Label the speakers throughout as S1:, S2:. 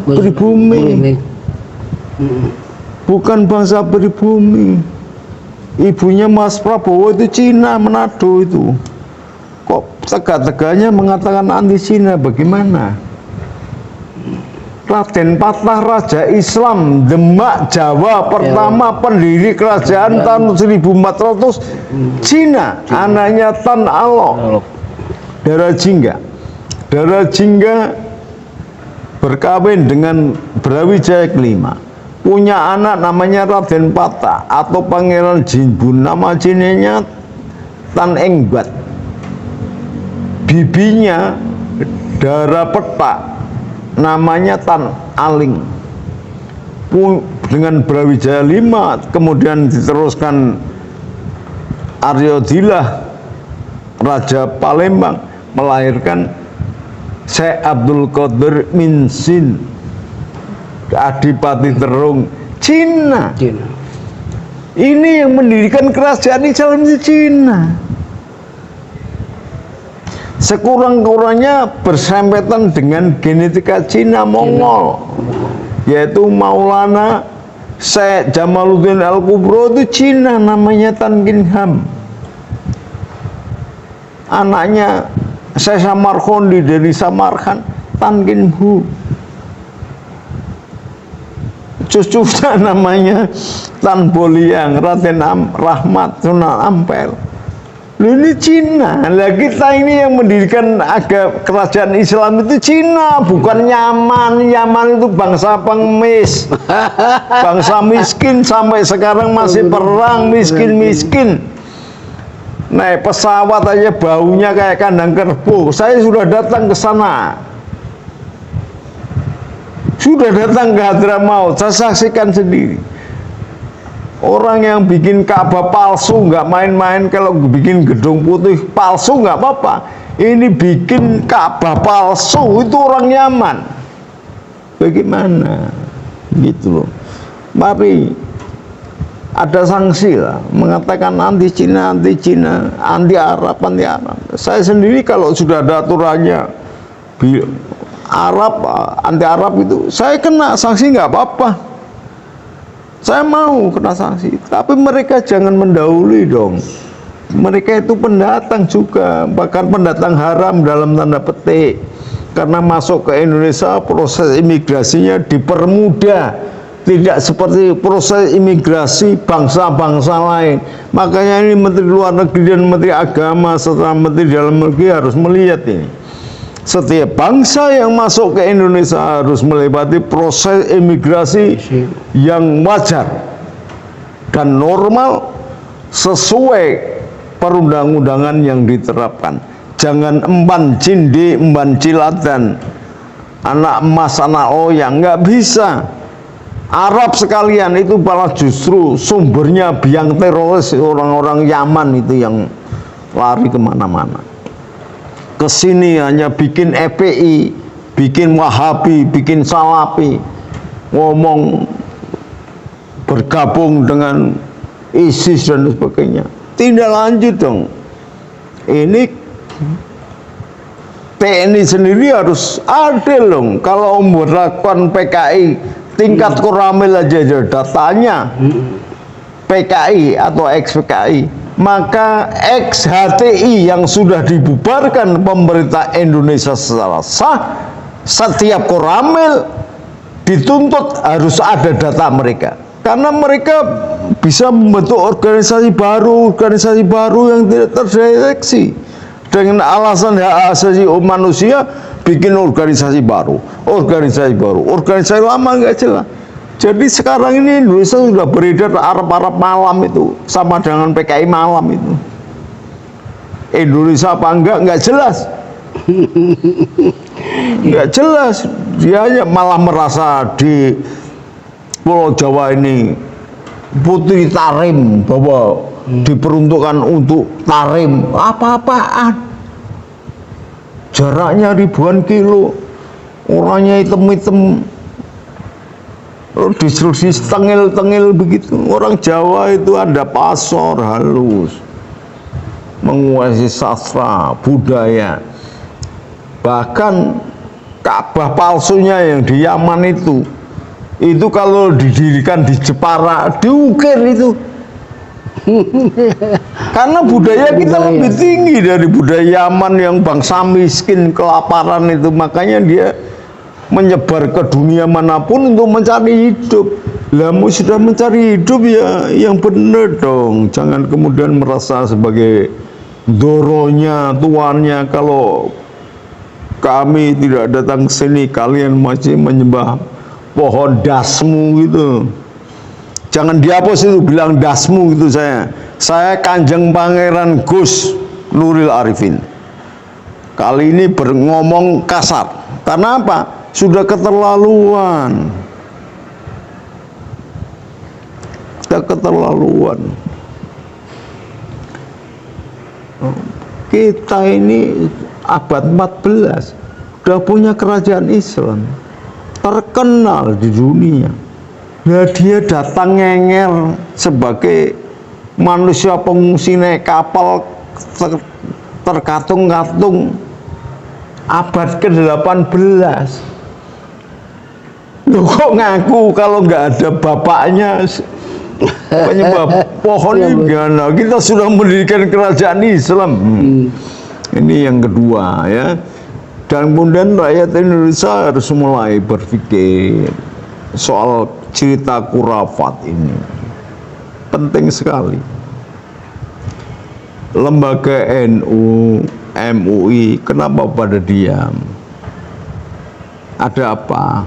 S1: pribumi, bukan bangsa pribumi. Ibunya Mas Prabowo itu Cina, Manado itu. Kok tegak-tegaknya mengatakan anti Cina, bagaimana? Raden Patah, Raja Islam Demak Jawa pertama, pendiri kerajaan tahun 1400, Cina, anaknya Tan Alok, Dara Jingga. Dara Jingga berkawin dengan Brawijaya kelima, punya anak namanya Raden Patah atau Pangeran Jinbun, nama Cinanya Tan Engbat. Bibinya Dara Petak, namanya Tan Aling. Dengan Brawijaya 5 kemudian diteruskan Aryo Dilah, Raja Palembang, melahirkan Syekh Abdul Qadir Minsin, Adipati Terung, Cina. Ini yang mendirikan kerajaan Islam di Cina. Sekurang-kurangnya bersempetan dengan genetika Cina Mongol, yaitu Maulana Syekh Jamaluddin Al-Kubro itu Cina, namanya Tan Kin Ham. Anaknya Syekh Samarkandi dari Samarkand, Tan Kin Hu. Cucunya namanya Tan Boliang, Raden Rahmat, Sunan Ampel. Ini Cina. Nah, kita ini yang mendirikan kerajaan Islam itu Cina, bukan Yaman. Yaman itu bangsa pengemis, bangsa miskin, sampai sekarang masih perang, miskin-miskin. Naik pesawat aja baunya kayak kandang kerbau. Saya sudah datang ke sana, sudah datang ke Hadramaut, saya saksikan sendiri. Orang yang bikin Ka'bah palsu nggak main-main. Kalau bikin gedung putih palsu nggak apa-apa. Ini bikin Ka'bah palsu, itu orang Yaman. Bagaimana? Gitu loh. Mari ada sanksi lah, mengatakan anti Cina, anti Arab, anti Arab. Saya sendiri kalau sudah ada aturannya Arab, anti Arab itu, saya kena sanksi nggak apa-apa. Saya mau kena sanksi, tapi mereka jangan mendahului dong. Mereka itu pendatang juga, bahkan pendatang haram dalam tanda petik. Karena masuk ke Indonesia proses imigrasinya dipermudah, tidak seperti proses imigrasi bangsa-bangsa lain. Makanya ini Menteri Luar Negeri dan Menteri Agama serta Menteri Dalam Negeri harus melihat ini. Setiap bangsa yang masuk ke Indonesia harus melewati proses imigrasi yang wajar dan normal sesuai perundang-undangan yang diterapkan. Jangan emban cindi, emban cilatan, anak emas, anak oyang, nggak bisa. Arab sekalian itu malah justru sumbernya biang teroris, orang-orang Yaman itu yang lari kemana-mana. Kesini hanya bikin FPI, bikin Wahabi, bikin Salafi, ngomong bergabung dengan ISIS dan sebagainya. Tidak lanjut dong. Ini TNI sendiri harus adil dong. Kalau melakukan PKI tingkat Koramil aja datanya PKI atau ex-PKI, maka ex-HTI yang sudah dibubarkan pemerintah Indonesia secara sah, setiap Koramil dituntut harus ada data mereka. Karena mereka bisa membentuk organisasi baru yang tidak terdeteksi. Dengan alasan hak asasi manusia, bikin organisasi baru, organisasi lama nggak jelas. Jadi sekarang ini Indonesia sudah beredar Arab-Arab malam itu, sama dengan PKI malam itu. Indonesia apa enggak jelas. Nggak jelas. Dia hanya malah merasa di Pulau Jawa ini putri tarim, bahwa diperuntukkan untuk tarim. Apa-apaan. Jaraknya ribuan kilo, orangnya hitam-hitam, disrusi tengil-tengil begitu. Orang Jawa itu ada pasor halus, menguasai sastra, budaya. Bahkan Ka'bah palsunya yang di Yaman itu kalau didirikan di Jepara diukir itu. Karena budaya kita lebih tinggi dari budaya Yaman yang bangsa miskin, kelaparan itu. Makanya dia menyebar ke dunia manapun untuk mencari hidup. Lamu sudah mencari hidup ya yang benar dong. Jangan kemudian merasa sebagai doronya, tuannya. Kalau kami tidak datang ke sini, kalian masih menyembah pohon dasmu gitu. Jangan dihapus itu, bilang dasmu gitu saya. Saya Kanjeng Pangeran Gus Nuril Arifin. Kali ini ngomong kasar. Karena apa? Sudah keterlaluan. Sudah keterlaluan. Kita ini abad 14 sudah punya kerajaan Islam terkenal di dunia. Nah, dia datang ngengel sebagai manusia pengungsi naik kapal terkatung-katung abad ke-18. Loh, kok ngaku kalau nggak ada bapaknya penyebab pohon ini gimana? Kita sudah mendirikan kerajaan Islam. Ini yang kedua ya. Dan kemudian rakyat Indonesia harus mulai berpikir soal cerita khurafat ini. Penting sekali. Lembaga NU, MUI, kenapa pada diam? Ada apa?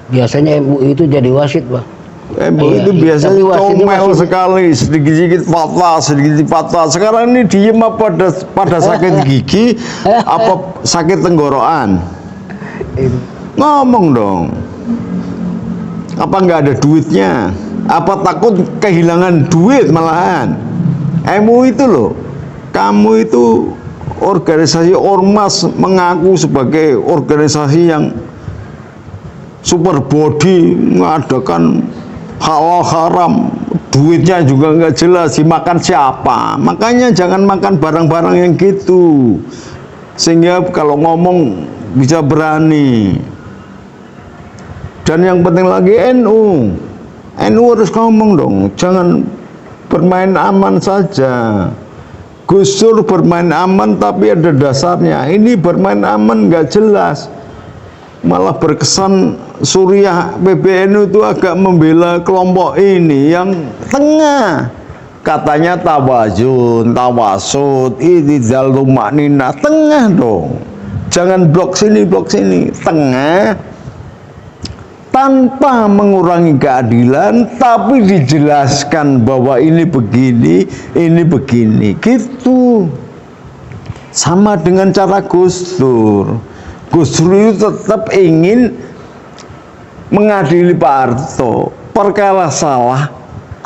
S2: Biasanya MUI itu jadi wasit, Pak.
S1: MUI itu biasanya comel sekali, sedikit-sedikit fatwa. Sekarang ini diem apa pada sakit gigi, apa sakit tenggorokan? Ngomong dong. Apa nggak ada duitnya? Apa takut kehilangan duit malahan? MUI itu loh, kamu itu organisasi ormas mengaku sebagai organisasi yang super body, mengadakan halal haram, duitnya juga nggak jelas, dimakan siapa. Makanya jangan makan barang-barang yang gitu, sehingga kalau ngomong bisa berani. Dan yang penting lagi NU harus ngomong dong, jangan bermain aman saja. Gus Dur bermain aman tapi ada dasarnya. Ini bermain aman nggak jelas, malah berkesan Suriah PBNU itu agak membela kelompok ini yang tengah. Katanya tawazun, tawasud, idzal tumanina, tengah dong. Jangan blok sini, tengah. Tanpa mengurangi keadilan, tapi dijelaskan bahwa ini begini, gitu. Sama dengan cara Gus Dur. Gus Dur itu tetap ingin mengadili Pak Harto. Perkara salah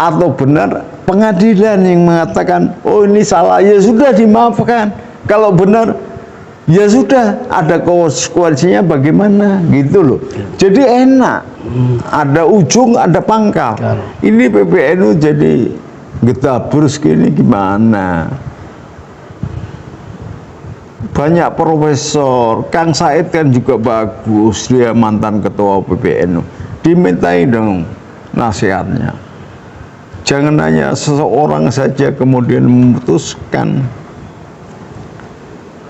S1: atau benar, pengadilan yang mengatakan, oh ini salah, ya sudah dimaafkan. Kalau benar, ya sudah, ada konsekuensinya bagaimana, gitu loh. Jadi enak, ada ujung, ada pangkal. Ini PBNU jadi getabrus gini gimana? Banyak profesor, Kang Said kan juga bagus, dia mantan ketua PBNU. Dimintai dong nasihatnya. Jangan hanya seseorang saja kemudian memutuskan.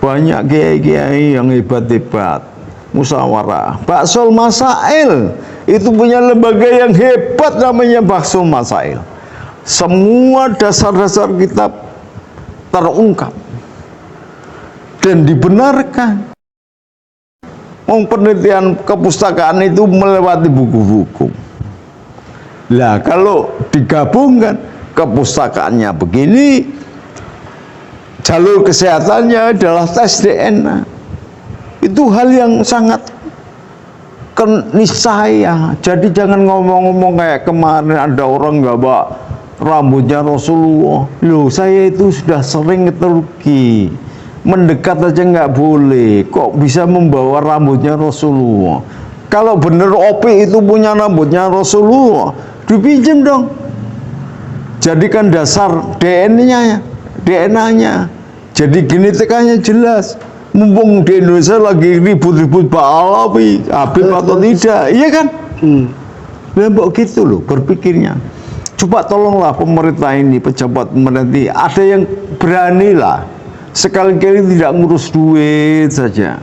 S1: Banyak kiai-kiai yang hebat-hebat, musyawarah. Baksul Masail itu punya lembaga yang hebat namanya Baksul Masail. Semua dasar-dasar kitab terungkap dan dibenarkan. Penelitian kepustakaan itu melewati buku-buku. Lah kalau digabungkan, kepustakaannya begini, jalur kesehatannya adalah tes DNA. Itu hal yang sangat niscaya. Jadi jangan ngomong-ngomong kayak kemarin ada orang nggak bawa rambutnya Rasulullah. Loh, saya itu sudah sering ke Turki, mendekat aja nggak boleh, kok bisa membawa rambutnya Rasulullah? Kalau bener Opi itu punya rambutnya Rasulullah, dipinjam dong, jadikan dasar DNA-nya, jadi genetikanya jelas. Mumpung di Indonesia lagi ribut-ribut Alawi, Habib atau tidak, iya kan? Mbok gitu loh berpikirnya. Coba tolonglah pemerintah ini, pejabat pemerintah, ada yang berani lah sekali-kali tidak ngurus duit saja,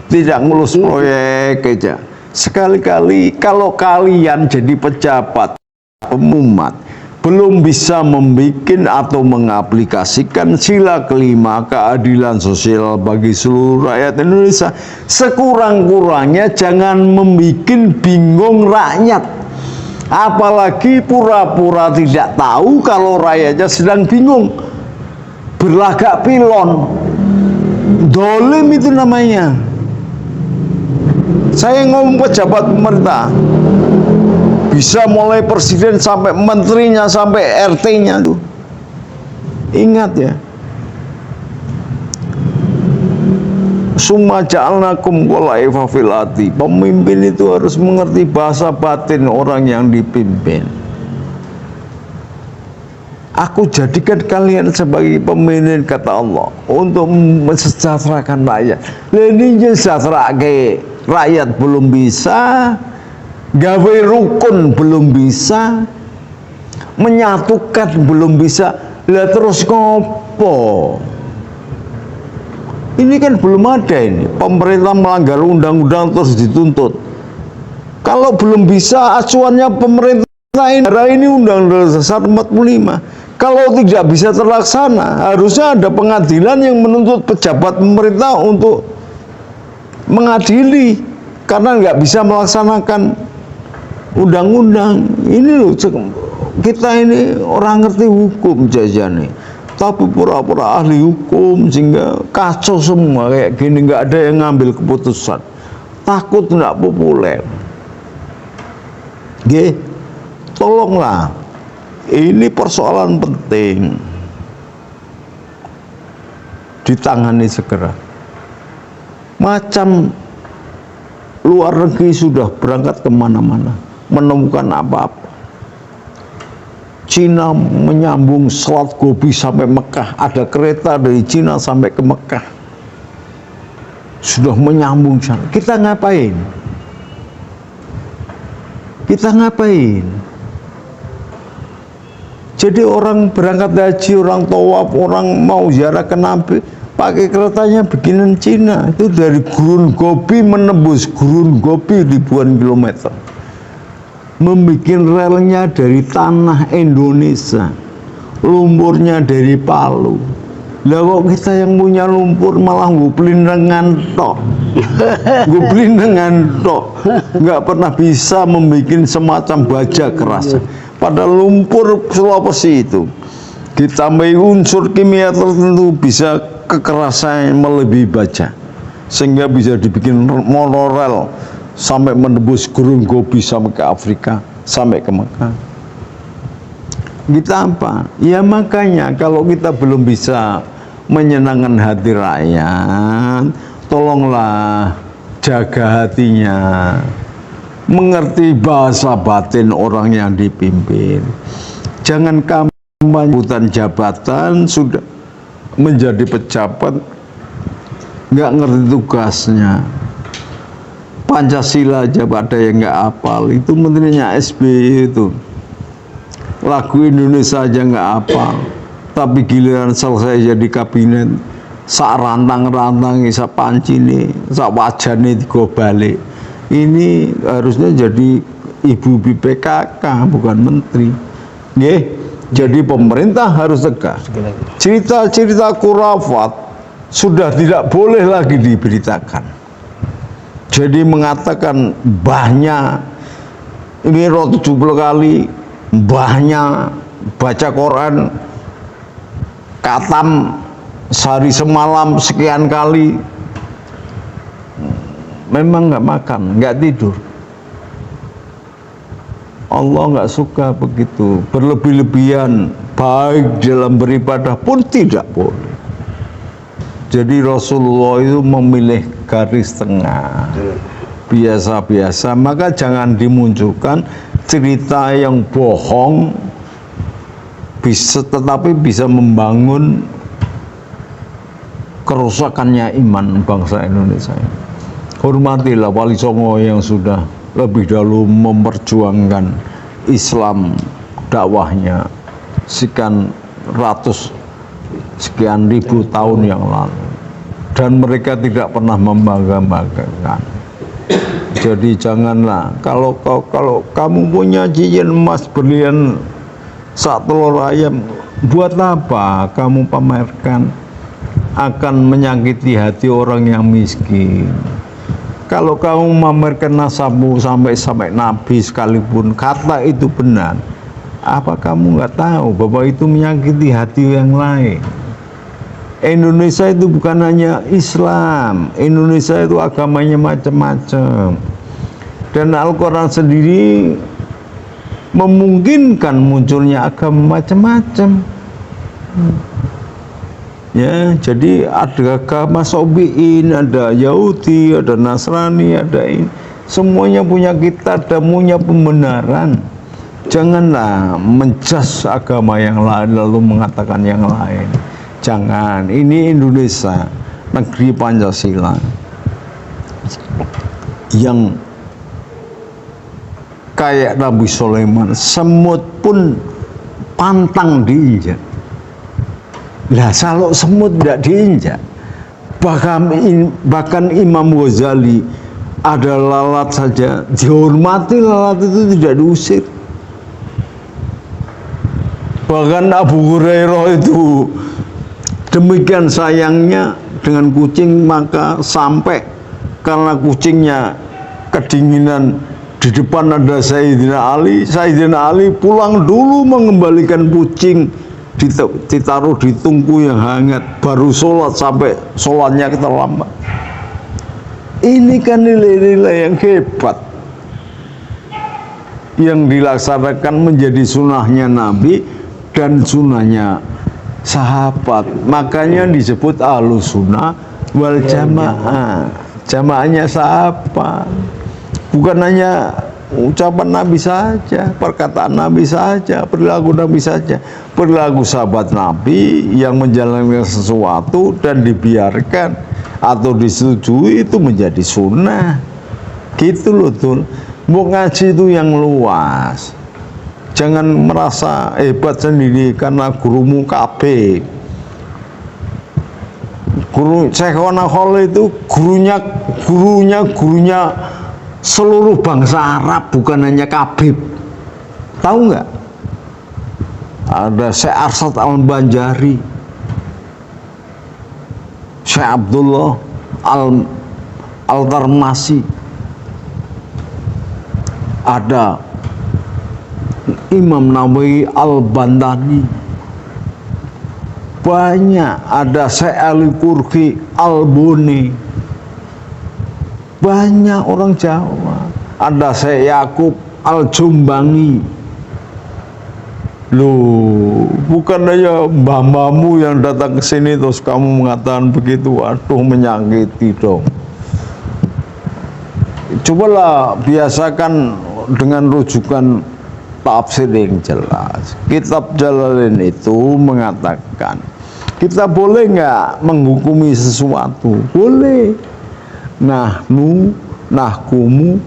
S1: tidak ngurus proyek aja. Sekali-kali kalau kalian jadi pejabat pemumat belum bisa membuat atau mengaplikasikan sila kelima keadilan sosial bagi seluruh rakyat Indonesia, sekurang-kurangnya jangan membuat bingung rakyat, apalagi pura-pura tidak tahu kalau rakyatnya sedang bingung, berlagak pilon, dolim itu namanya. Saya ngomong pejabat pemerintah, bisa mulai presiden sampai menterinya sampai RT-nya tuh. Ingat ya. Summa ja'alnakum khulaifa fil ardi. Pemimpin itu harus mengerti bahasa batin orang yang dipimpin. Aku jadikan kalian sebagai pemimpin, kata Allah, untuk mensejahterakan rakyat. Ini sejahterakan rakyat belum bisa, gawe rukun belum bisa, menyatukan belum bisa, lah terus ngopo? Ini kan belum ada ini. Pemerintah melanggar undang-undang terus dituntut. Kalau belum bisa, acuannya pemerintah ini Undang-Undang Dasar 45. Kalau tidak bisa terlaksana, harusnya ada pengadilan yang menuntut pejabat pemerintah untuk mengadili karena nggak bisa melaksanakan undang-undang. Ini loh, kita ini orang ngerti hukum jajane, tapi pura-pura ahli hukum sehingga kacau semua kayak gini, nggak ada yang ngambil keputusan, takut nggak populer. Tolonglah, ini persoalan penting ditangani segera. Macam luar negeri sudah berangkat kemana-mana, menemukan apa-apa. Cina menyambung Selat Gobi sampai Mekah, ada kereta dari Cina sampai ke Mekah, sudah menyambung sana. Kita ngapain? Kita ngapain? Jadi orang berangkat haji, orang tawaf, orang mau ziarah ke Nabi, pakai keretanya bikinan Cina. Itu dari Gurun Gobi menembus Gurun Gobi ribuan kilometer, membuat relnya dari tanah Indonesia, lumpurnya dari Palu. Lah kok kita yang punya lumpur malah nguplin dengan tok, nguplin dengan tok, nggak pernah bisa membuat semacam baja keras. Pada lumpur Sulawesi itu ditambahi unsur kimia tertentu, bisa kekerasan melebihi baja, sehingga bisa dibikin monorail sampai menembus Gurun Gobi sampai ke Afrika, sampai ke Mekah. Kita apa? Ya makanya kalau kita belum bisa menyenangkan hati rakyat, tolonglah jaga hatinya, mengerti bahasa batin orang yang dipimpin. Jangan kampanye hutan jabatan, sudah menjadi pejabat nggak ngerti tugasnya. Pancasila aja ada yang nggak hafal, itu menterinya SBY itu. Lagu Indonesia aja nggak hafal, tapi giliran selesai jadi kabinet, sak rantang-rantang, sak panci nih, sak wajane digobalik. Ini harusnya jadi ibu BPKK, bukan menteri. Jadi pemerintah harus tegas. Cerita-cerita khurafat sudah tidak boleh lagi diberitakan. Jadi mengatakan mbahnya ini 70 kali, mbahnya baca Quran katam sehari semalam sekian kali, memang nggak makan, nggak tidur. Allah nggak suka begitu, berlebih-lebihan baik dalam beribadah pun tidak boleh. Jadi Rasulullah itu memilih garis tengah, biasa-biasa. Maka jangan dimunculkan cerita yang bohong, tetapi bisa membangun kerusakannya iman bangsa Indonesia. Hormatilah Wali Songo yang sudah lebih dahulu memperjuangkan Islam, dakwahnya sekian ribu tahun yang lalu, dan mereka tidak pernah membangga-banggakan. Jadi janganlah kalau kamu punya cincin emas berlian sak telur ayam, buat apa kamu pamerkan? Akan menyakiti hati orang yang miskin. Kalau kamu memamerkan nasabmu sampai Nabi sekalipun kata itu benar, apa kamu nggak tahu bahwa itu menyakiti hati yang lain? Indonesia itu bukan hanya Islam, Indonesia itu agamanya macam-macam, dan Al-Quran sendiri memungkinkan munculnya agama macam-macam. Ya, jadi ada agama Sobiin, ada Yahudi, ada Nasrani, ada ini. Semuanya punya kitab dan punya pembenaran. Janganlah menjas agama yang lain lalu mengatakan yang lain. Jangan. Ini Indonesia, negeri Pancasila, yang kayak Nabi Sulaiman, semut pun pantang diinjak. Lah kalau semut tidak diinjak, bahkan Imam Ghazali ada lalat saja dihormati, lalat itu tidak diusir. Bahkan Abu Hurairah itu demikian sayangnya dengan kucing, maka sampai karena kucingnya kedinginan, di depan ada Sayyidina Ali pulang dulu mengembalikan kucing, ditaruh di tungku yang hangat, baru sholat sampai sholatnya terlambat. Ini kan nilai-nilai yang hebat yang dilaksanakan menjadi sunnahnya Nabi dan sunnahnya sahabat. Makanya disebut Ahlus Sunnah wal Jamaah. Jamaahnya sahabat, bukan hanya ucapan Nabi saja, perkataan Nabi saja, perilaku Nabi saja. Perilaku sahabat Nabi yang menjalankan sesuatu dan dibiarkan atau disetujui itu menjadi sunnah. Gitu loh tuh. Mau ngaji itu yang luas. Jangan merasa hebat sendiri karena gurumu KB. Guru Syekh Wanakol itu gurunya seluruh bangsa Arab, bukan hanya Kabib. Tahu nggak? Ada Syekh Arsyad Al-Banjari, Syekh Abdullah Al-Tarmasi, ada Imam Nawawi Al-Bantani, banyak, ada Syekh Ali Kurki Al-Buni, banyak orang Jawa, ada Syekh Yakub Al-Jumbangi. Loh, bukan aja mbah-mbahmu yang datang ke sini terus kamu mengatakan begitu, aduh menyakiti dong. Cobalah biasakan dengan rujukan tafsir yang jelas. Kitab Jalalain itu mengatakan kita boleh nggak menghukumi sesuatu? Boleh. Nahkumu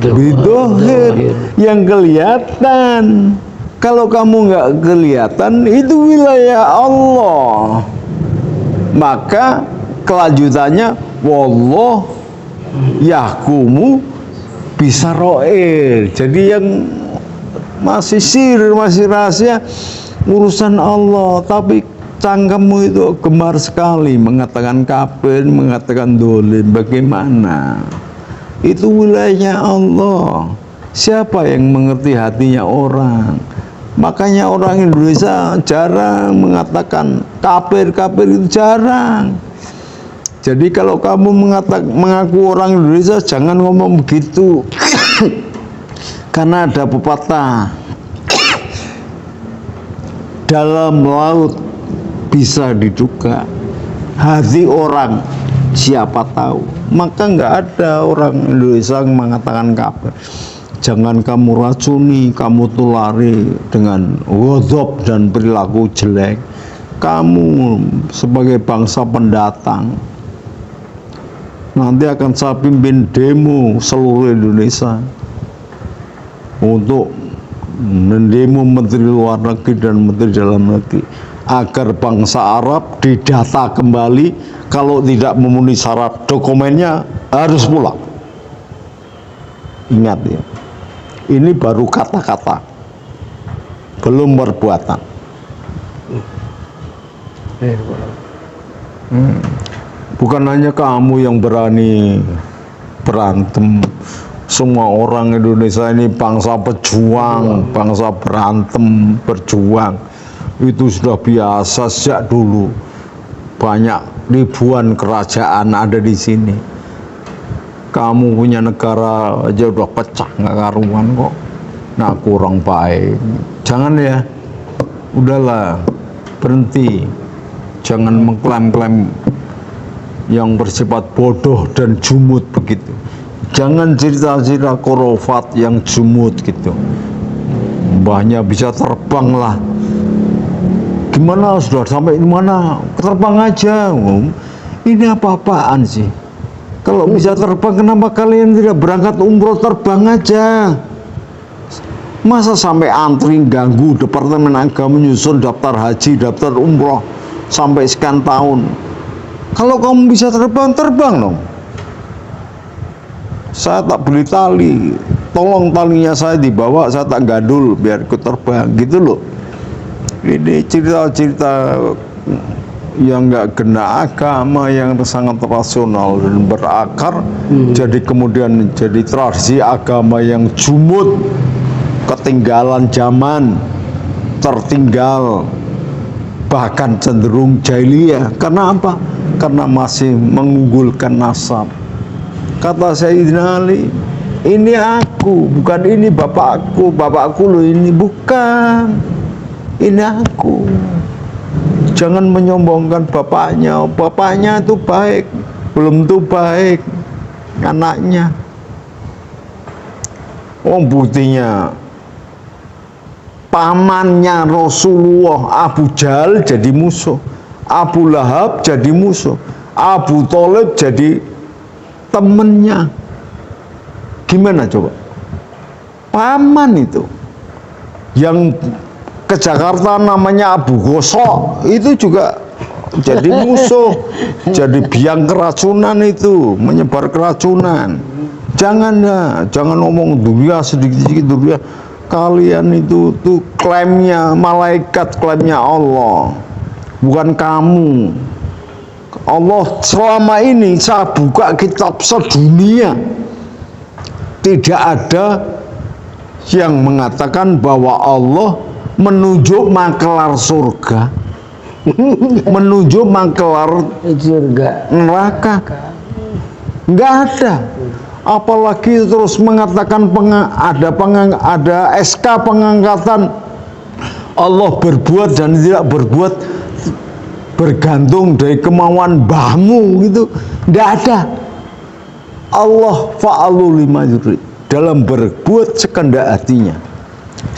S1: bidohir, yang kelihatan. Kalau kamu nggak kelihatan, itu wilayah Allah. Maka kelanjutannya wallah yahkumu bisaroir. Jadi yang masih sir, masih rahasia, urusan Allah. Tapi cangkemmu itu gemar sekali mengatakan kafir, mengatakan dolim. Bagaimana? Itu wilayahnya Allah. Siapa yang mengerti hatinya orang? Makanya orang Indonesia jarang mengatakan kafir itu jarang. Jadi kalau kamu mengaku orang Indonesia, jangan ngomong begitu. Karena ada pepatah, dalam laut bisa diduga, hati orang siapa tahu. Maka nggak ada orang Indonesia yang mengatakan kafir. Jangan kamu racuni, kamu tulari dengan ghadab dan perilaku jelek. kamu sebagai bangsa pendatang nanti akan saya pimpin demo seluruh Indonesia untuk mendemo Menteri Luar Negeri dan Menteri Dalam Negeri agar bangsa Arab didata kembali, kalau tidak memenuhi syarat dokumennya harus pulang. Ingat ya, ini baru kata-kata, belum perbuatan. Bukan hanya kamu yang berani berantem, semua orang Indonesia ini bangsa pejuang, bangsa berantem, berjuang. Itu sudah biasa sejak dulu. Banyak ribuan kerajaan ada di sini. Kamu punya negara aja udah pecah, nggak karuan kok. Nah, kurang baik. Jangan ya, udahlah, berhenti. Jangan mengklaim-klaim yang bersifat bodoh dan jumut begitu. Jangan cerita-cerita khurafat yang jumut gitu. Mbahnya bisa terbang lah. Gimana sudah sampai di mana? Terbang aja. Ini apa-apaan sih? Kalau bisa terbang, kenapa kalian tidak berangkat umroh, terbang aja? Masa sampai antri ganggu Departemen Agama menyusun daftar haji, daftar umroh sampai sekian tahun? Kalau kamu bisa terbang, terbang dong. Saya tak beli tali, tolong talinya saya dibawa, saya tak gadul biar ikut terbang, gitu loh. Ini cerita-cerita yang nggak kena agama, yang sangat rasional dan berakar, jadi kemudian jadi tradisi agama yang jumut, ketinggalan zaman, tertinggal, bahkan cenderung jahiliyah. Karena apa? Karena masih mengunggulkan nasab. Kata Sayyidina Ali, ini aku, bukan ini bapakku, bapakku loh ini, bukan, ini aku. Jangan menyombongkan bapaknya, bapaknya itu baik, belum tuh baik anaknya. Oh, buktinya pamannya Rasulullah Abu Jahal jadi musuh, Abu Lahab jadi musuh, Abu Thalib jadi temennya. Gimana coba? Paman itu yang ke Jakarta namanya Abu Gosok itu juga jadi musuh, jadi biang keracunan, itu menyebar keracunan. Jangan ya, jangan ngomong dunia sedikit-sedikit dunia. Kalian itu tuh klaimnya malaikat, klaimnya Allah, bukan kamu. Allah selama ini saya buka kitab sedunia, tidak ada yang mengatakan bahwa Allah menunjuk makelar surga, menunjuk makelar
S2: Surga.
S1: neraka. Nggak ada. Apalagi terus mengatakan ada SK pengangkatan, Allah berbuat dan tidak berbuat bergantung dari kemauan mbahmu gitu. Nggak ada. Allah fa'alu lima yurid, dalam berbuat sekehendak hatinya,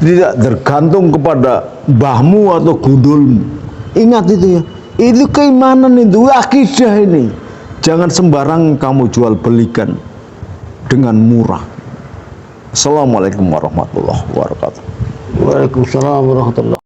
S1: tidak tergantung kepada mbahmu atau gundulmu. Ingat itu ya, itu keimanan, itu akidah. Ini jangan sembarang kamu jual belikan dengan murah. Assalamualaikum warahmatullahi wabarakatuh.
S2: Waalaikumsalam warahmatullahi.